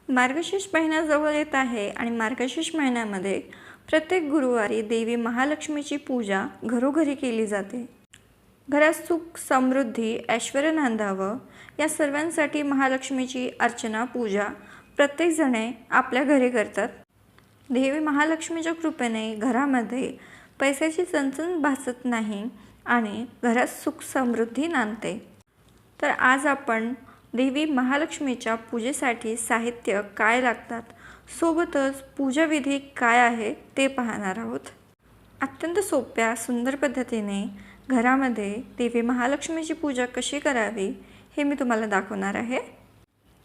मार्गशीर्ष महिना जवळ येत आहे आणि मार्गशीर्ष महिन्यामध्ये प्रत्येक गुरुवारी देवी महालक्ष्मीची पूजा घरोघरी केली जाते। घरात सुख समृद्धी ऐश्वर्य नांदावं या सर्वांसाठी महालक्ष्मीची अर्चना पूजा प्रत्येकजणे आपल्या घरी करतात। देवी महालक्ष्मीच्या कृपेने घरामध्ये पैशाची चणचण भासत नाही आणि घरात सुख समृद्धी नांदते। तर आज आपण देवी महालक्ष्मीच्या पूजेसाठी साहित्य काय लागतात, सोबतच पूजाविधी काय आहे ते पाहणार आहोत। अत्यंत सोप्या सुंदर पद्धतीने घरामध्ये देवी महालक्ष्मीची पूजा कशी करावी हे मी तुम्हाला दाखवणार आहे।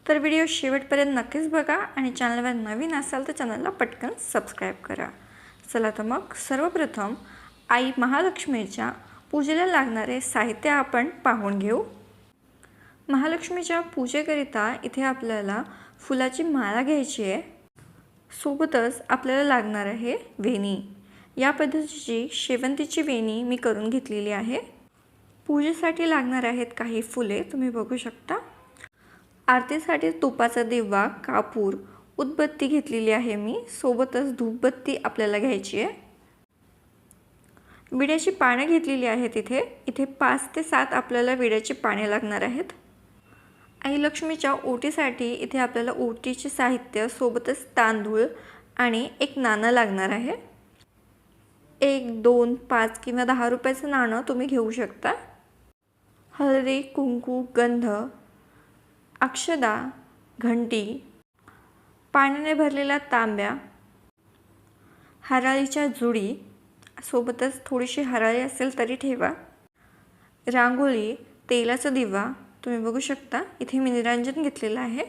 तर व्हिडिओ शेवटपर्यंत नक्कीच बघा आणि चॅनलवर नवीन असाल तर चॅनलला पटकन सबस्क्राईब करा। चला तर मग सर्वप्रथम आई महालक्ष्मीच्या पूजेला लागणारे साहित्य आपण पाहून घेऊ। महालक्ष्मीच्या पूजेकरिता इथे आपल्याला फुलाची माळा घ्यायची आहे, सोबतच आपल्याला लागणार आहे वेणी। या पद्धतीची शेवंतीची वेणी मी करून घेतलेली आहे। पूजेसाठी लागणार आहेत काही फुले, तुम्ही बघू शकता। आरतीसाठी तुपाचा दिवा, कापूर, उदबत्ती घेतलेली आहे मी, सोबतच धूपबत्ती आपल्याला घ्यायची आहे। विड्याची पाने घेतलेली आहेत इथे 5 ते 7 आपल्याला विड्याची पाने लागणार आहेत। आई लक्ष्मीच्या ओटीसाठी इथे आपल्याला ओटीचे साहित्य सोबतच तांदूळ आणि एक नाणं लागणार आहे। 1, 2, 5 किंवा 10 रुपयाचं नाणं तुम्ही घेऊ शकता। हळदी, कुंकू, गंध, अक्षदा, घंटी, पाण्याने भरलेला तांब्या, हराळीच्या जुडी, सोबतच थोडीशी हराळी असेल तरी ठेवा, रांगोळी, तेलाचा दिवा, तुम्ही बघू शकता इथे मी निरांजन घेतलेलं आहे।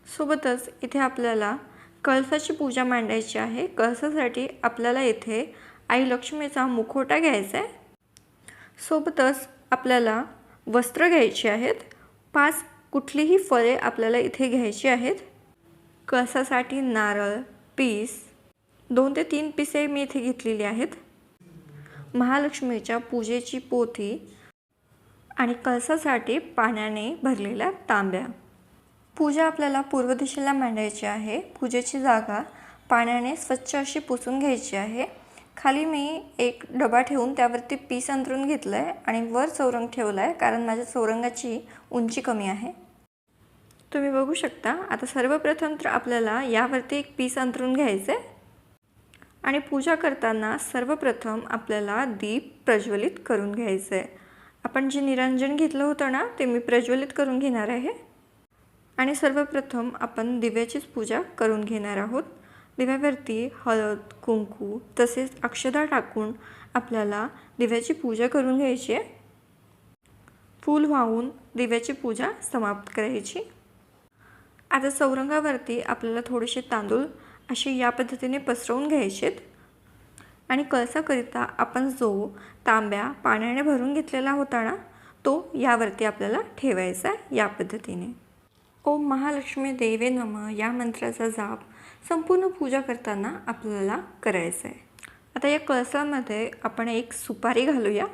सोबतच इथे आपल्याला कळसाची पूजा मांडायची आहे। कळसासाठी आपल्याला इथे आई लक्ष्मीचा मुखवटा घ्यायचा आहे, सोबतच आपल्याला वस्त्र घ्यायची आहेत। 5 कुठलीही फळे आपल्याला इथे घ्यायची आहेत। कळसासाठी नारळ, पीस 2 ते 3 पिसे मी इथे घेतलेली आहेत। महालक्ष्मीच्या पूजेची पोथी आणि कळसासाठी पाण्याने भरलेला तांब्या। पूजा आपल्याला पूर्व दिशेला मांडायची आहे। पूजेची जागा पाण्याने स्वच्छ अशी पुसून घ्यायची आहे। खाली मी एक डबा ठेवून त्यावरती पीस अंतरून घेतलं आहे आणि वर चौरंग ठेवला आहे, कारण माझ्या चौरंगाची उंची कमी आहे। तुम्ही बघू शकता। आता सर्वप्रथम तर आपल्याला यावरती एक पीस अंतरून घ्यायचं आहे आणि पूजा करताना सर्वप्रथम आपल्याला दीप प्रज्वलित करून घ्यायचं आहे। आपण जे निरांजन घेतलं होतं ना ते मी प्रज्वलित करून घेणार आहे आणि सर्वप्रथम आपण दिव्याचीच पूजा करून घेणार आहोत। दिव्यावरती हळद, कुंकू तसेच अक्षदा टाकून आपल्याला दिव्याची पूजा करून घ्यायची आहे। फूल वाहून दिव्याची पूजा समाप्त करायची। आता चौरंगावरती आपल्याला थोडेसे तांदूळ असे या पद्धतीने पसरवून घ्यायचेत आणि कळसाकरिता आपण जो तांब्या पाण्याने भरून घेतलेला होता ना तो यावरती आपल्याला ठेवायचा या पद्धतीने। ओम महालक्ष्मी देवे नमः या मंत्राचा जाप संपूर्ण पूजा करताना आपल्याला करायचा आहे। आता या कळसामध्ये आपण एक सुपारी घालूया।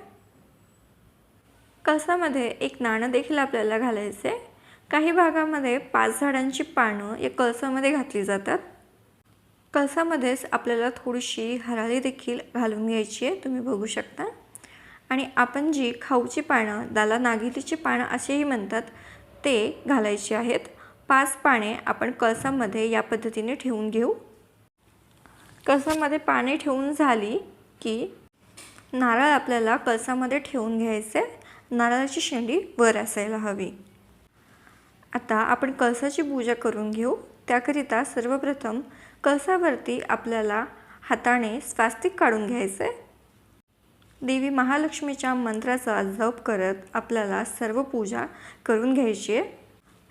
कळसामध्ये एक नाणं देखील आपल्याला घालायचं आहे। काही भागामध्ये 5 झाडांची पानं या कळसामध्ये घातली जातात। कळसामध्येच आपल्याला थोडीशी हराळी देखील घालून घ्यायची आहे, तुम्ही बघू शकता। आणि आपण जी खाऊची पानं, त्याला नागिलीची पानं असेही म्हणतात, ते घालायची आहेत। 5 पाने आपण कळसामध्ये या पद्धतीने ठेवून घेऊ। कळसामध्ये पाने ठेवून झाली की नारळ आपल्याला कळसामध्ये ठेवून घ्यायचे। नारळाची शेंडी वर असायला हवी। आता आपण कळसाची पूजा करून घेऊ। त्याकरिता सर्वप्रथम कळसावरती आपल्याला हाताने स्वास्तिक काढून घ्यायचे। देवी महालक्ष्मीच्या मंत्राचा जप करत आपल्याला सर्व पूजा करून घ्यायची आहे।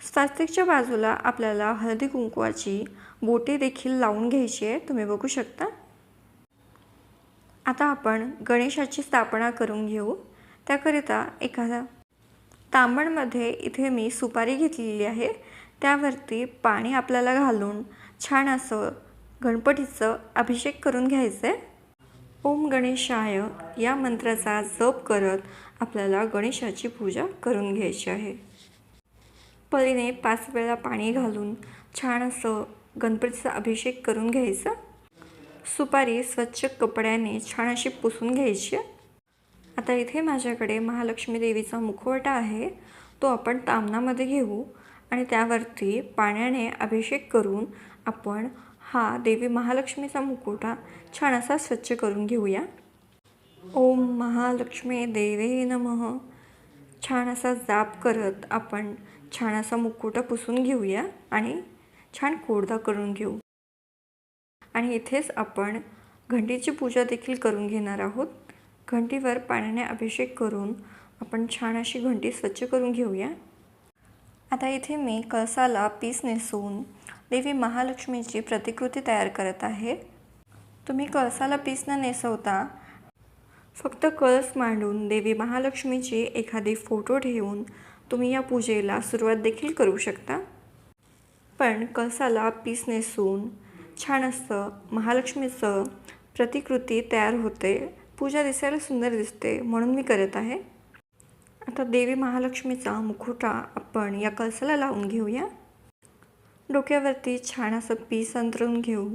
स्वास्तिकच्या बाजूला आपल्याला हळदी कुंकवाची बोटे देखील लावून घ्यायची आहे, तुम्ही बघू शकता। आता आपण गणेशाची स्थापना करून घेऊ। त्याकरिता एखादा तांब्यामध्ये इथे मी सुपारी घेतलेली आहे, त्यावरती पाणी आपल्याला घालून छान असं गणपतीचं अभिषेक करून घ्यायचं आहे। ओम गणेशाय या मंत्राचा जप करत आपल्याला गणेशाची पूजा करून घ्यायची आहे। पळीने 5 वेळा पाणी घालून छान असं गणपतीचा अभिषेक करून घ्यायचा. सुपारी स्वच्छ कपड्याने छान अशी पुसून घ्यायची. आता इथे माझ्याकडे महालक्ष्मी देवीचा मुखवटा आहे, तो आपण तामणामध्ये घेऊ आणि त्यावरती पाण्याने अभिषेक करून आपण हा देवी महालक्ष्मीचा मुखवटा छान असा स्वच्छ करून घेऊया. ओम महालक्ष्मी देवे नमः. छान असा जाप करत आपण छान असा मुखवटा पुसून घेऊया आणि छान कोरडा करून घेऊ. आणि इथेच आपण घंटीची पूजा देखील करून घेणार आहोत. घंटीवर पाण्याने अभिषेक करून आपण छान अशी घंटी स्वच्छ करून घेऊया. आता इथे मी कळसाला पीस नेसवून देवी महालक्ष्मीची प्रतिकृती तयार करत आहे. तुम्ही कळसाला पीस न नेसवता फक्त कळस मांडून देवी महालक्ष्मीची एखादी फोटो ठेवून तुम्ही या पूजेला सुरुवात देखील करू शकता. पण कळसाला पीस नेसवून छान असं महालक्ष्मीचं प्रतिकृती तयार होते, पूजा दिसायला सुंदर दिसते, म्हणून मी करत आहे. आता देवी महालक्ष्मीचा मुखवटा आपण या कळसाला लावून घेऊया. डोक्यावरती छान असं पीस अंतरून घेऊ.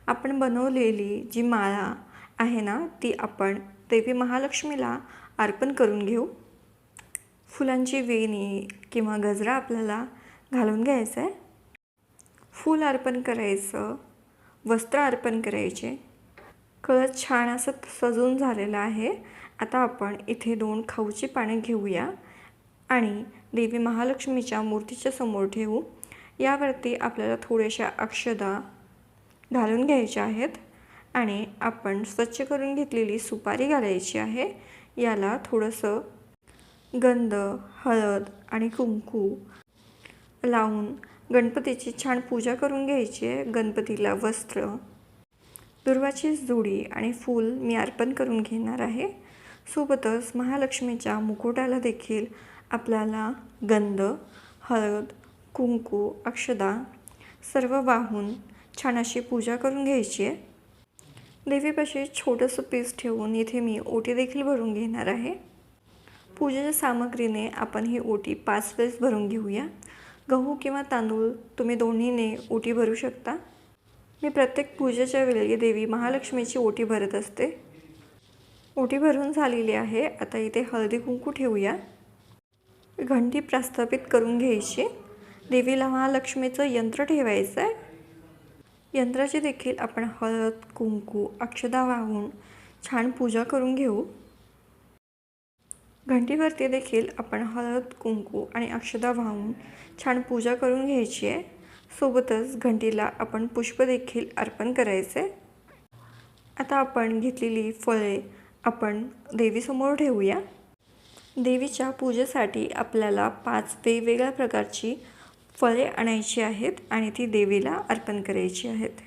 आपण बनवलेली जी माळा आहे ना, ती आपण देवी महालक्ष्मीला अर्पण करून घेऊ. फुलांची वेणी किंवा गजरा आपल्याला घालून घ्यायचा आहे. फूल अर्पण करायचं, वस्त्र अर्पण करायचे. कळस छान असं सजून झालेलं आहे. आता आपण इथे 2 खाऊची पाने घेऊया आणि देवी महालक्ष्मीच्या मूर्तीच्या समोर ठेवू. यावरती आपल्याला थोड्याशा अक्षदा घालून घ्यायच्या आहेत आणि आपण स्वच्छ करून घेतलेली सुपारी घालायची आहे. याला थोडंसं गंध, हळद आणि कुंकू लावून गणपतीची छान पूजा करून घ्यायची आहे. गणपतीला वस्त्र, दुर्वाची जुडी आणि फूल मी अर्पण करून घेणार आहे. सोबतच महालक्ष्मीच्या मुकुटाला देखील आपल्याला गंध, हळद, कुंकू, अक्षदा सर्व वाहून छान अशी पूजा करून घ्यायची आहे. देवीपाशी छोटंसं पीस ठेवून इथे मी ओटी देखील भरून घेणार आहे. पूजेच्या सामग्रीने आपण ही ओटी 5 वेळेस भरून घेऊया. गहू किंवा तांदूळ तुम्ही दोन्हीने ओटी भरू शकता. मी प्रत्येक पूजेच्या वेळी देवी महालक्ष्मीची ओटी भरत असते. ओटी भरून झालेली आहे. आता इथे हळदी कुंकू ठेवूया. घंटी प्रस्थापित करून घ्यायची. देवीला महालक्ष्मीचं यंत्र ठेवायचं आहे. यंत्राची देखील आपण हळद, कुंकू, अक्षदा वाहून छान पूजा करून घेऊ. घंटीवरती देखील आपण हळद, कुंकू आणि अक्षदा वाहून छान पूजा करून घ्यायची आहे. सोबतच घंटीला आपण पुष्प देखील अर्पण करायचे. आता आपण घेतलेली फळे आपण देवीसमोर ठेवूया. देवीच्या पूजेसाठी आपल्याला 5 वेगवेगळ्या प्रकारची फळे आणायची आहेत आणि ती देवीला अर्पण करायची आहेत.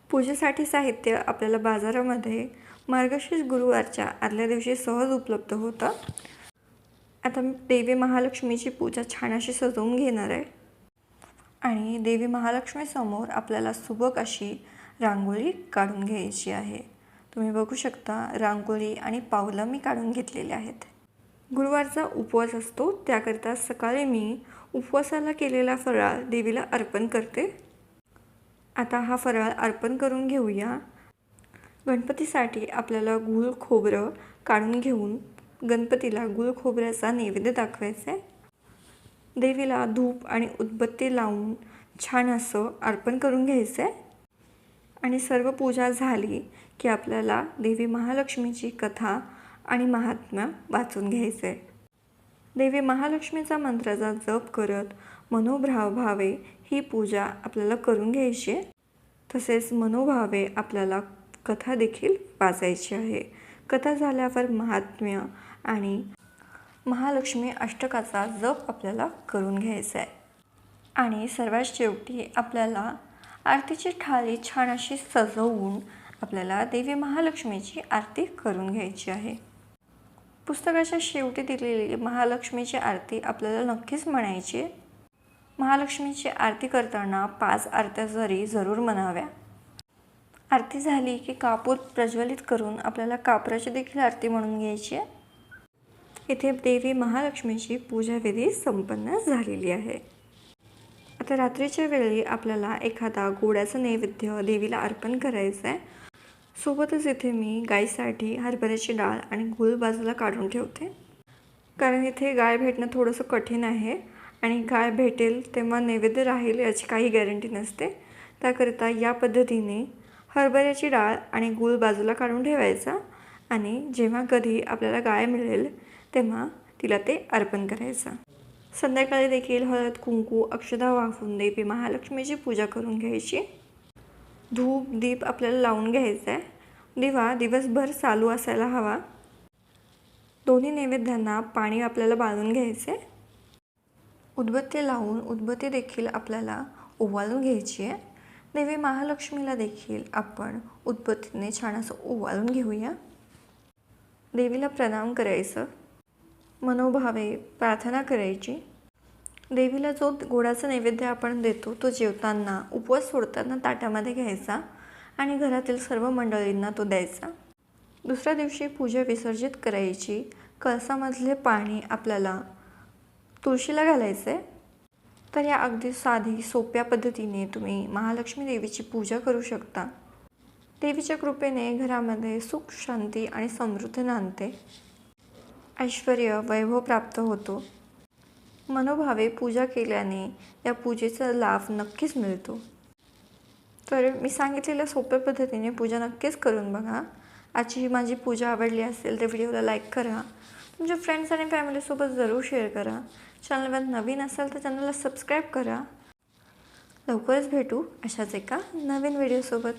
पूजेसाठी साहित्य आपल्याला बाजारामध्ये मार्गशीर्ष गुरुवारच्या आदल्या दिवशी सहज उपलब्ध होतं. आता मी देवी महालक्ष्मीची पूजा छान अशी सजवून घेणार आहे आणि देवी महालक्ष्मीसमोर आपल्याला सुबक अशी रांगोळी काढून घ्यायची आहे. तुम्ही बघू शकता रांगोळी आणि पावलं मी काढून घेतलेले आहेत. गुरुवारचा उपवास असतो, त्याकरिता सकाळी मी उपवासाला केलेला फराळ देवीला अर्पण करते. आता हा फराळ अर्पण करून घेऊया. गणपतीसाठी आपल्याला गूळ खोबरं काढून घेऊन गणपतीला गूळ खोबऱ्याचा नैवेद्य दाखवायचा आहे. देवीला धूप आणि उदबत्ती लावून छान असं अर्पण करून घ्यायचं आहे. आणि सर्व पूजा झाली की आपल्याला देवी महालक्ष्मीची कथा आणि महात्म्य वाचून घ्यायचं आहे. देवी महालक्ष्मीचा मंत्राचा जप करत मनोभावे ही पूजा आपल्याला करून घ्यायची आहे. तसेच मनोभावे आपल्याला कथा देखील वाचायची आहे. कथा झाल्यावर महात्म्य आणि महालक्ष्मी अष्टकाचा जप आपल्याला करून घ्यायचा आहे. आणि सर्वात शेवटी आपल्याला आरतीची थाळी छान अशी सजवून आपल्याला देवी महालक्ष्मीची आरती करून घ्यायची आहे. पुस्तकाच्या शेवटी दिलेली महालक्ष्मीची आरती आपल्याला नक्कीच म्हणायची. महालक्ष्मीची आरती करताना 5 आरत्या जरूर म्हणाव्या. आरती झाली की कापूर प्रज्वलित करून आपल्याला कापराची देखील आरती म्हणून घ्यायची आहे. इथे देवी महालक्ष्मीची पूजाविधी संपन्न झालेली आहे. आता रात्रीच्या वेळी आपल्याला एखादा गोडाचं नैवेद्य देवीला अर्पण करायचं आहे. सोबतच इथे मी गाईसाठी हरभऱ्याची डाळ आणि गूळ बाजूला काढून ठेवते, कारण इथे गाय भेटणं थोडंसं कठीण आहे आणि गाय भेटेल तेव्हा नैवेद्य राहील याची काही गॅरंटी नसते. त्याकरिता या पद्धतीने हरभऱ्याची डाळ आणि गूळ बाजूला काढून ठेवायचा आणि जेव्हा कधी आपल्याला गाय मिळेल तेव्हा तिला ते अर्पण करायचं. संध्याकाळी देखील हळद कुंकू अक्षता वाहून देवी महालक्ष्मीची पूजा करून घ्यायची. धूप दीप आपल्याला लावून घ्यायचा आहे. दिवा दिवसभर चालू असायला हवा. दोन्ही नैवेद्यांना पाणी आपल्याला बांधून घ्यायचे. उदबत्ती लावून उदबत्ती देखील आपल्याला ओवाळून घ्यायची आहे. देवी महालक्ष्मीला देखील आपण उदबत्तीने छान असं ओवाळून घेऊया. देवीला प्रणाम करायचं, मनोभावे प्रार्थना करायची. देवीला जो गोडाचा नैवेद्य आपण देतो तो जेवताना उपवास सोडताना ताटामध्ये घ्यायचा आणि घरातील सर्व मंडळींना तो द्यायचा. दुसऱ्या दिवशी पूजा विसर्जित करायची. कळसामधले पाणी आपल्याला तुळशीला घालायचं आहे. तर या अगदी साधी सोप्या पद्धतीने तुम्ही महालक्ष्मी देवीची पूजा करू शकता. देवीच्या कृपेने घरामध्ये सुख शांती आणि समृद्धी नांदते. ऐश्वर्य वैभव प्राप्त होतो. मनोभावे पूजा केल्याने या पूजेचा लाभ नक्कीच मिळतो. तर मी सांगितलेल्या सोप्या पद्धतीने पूजा नक्कीच करून बघा. आजची ही माझी पूजा आवडली असेल तर व्हिडिओला लाईक करा. तुमच्या फ्रेंड्स आणि फॅमिलीसोबत जरूर शेअर करा. चॅनलवर नवीन असाल तर चॅनलला सबस्क्राईब करा. लवकरच भेटू अशाच एका नवीन व्हिडिओसोबत.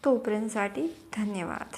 तोपर्यंतसाठी धन्यवाद.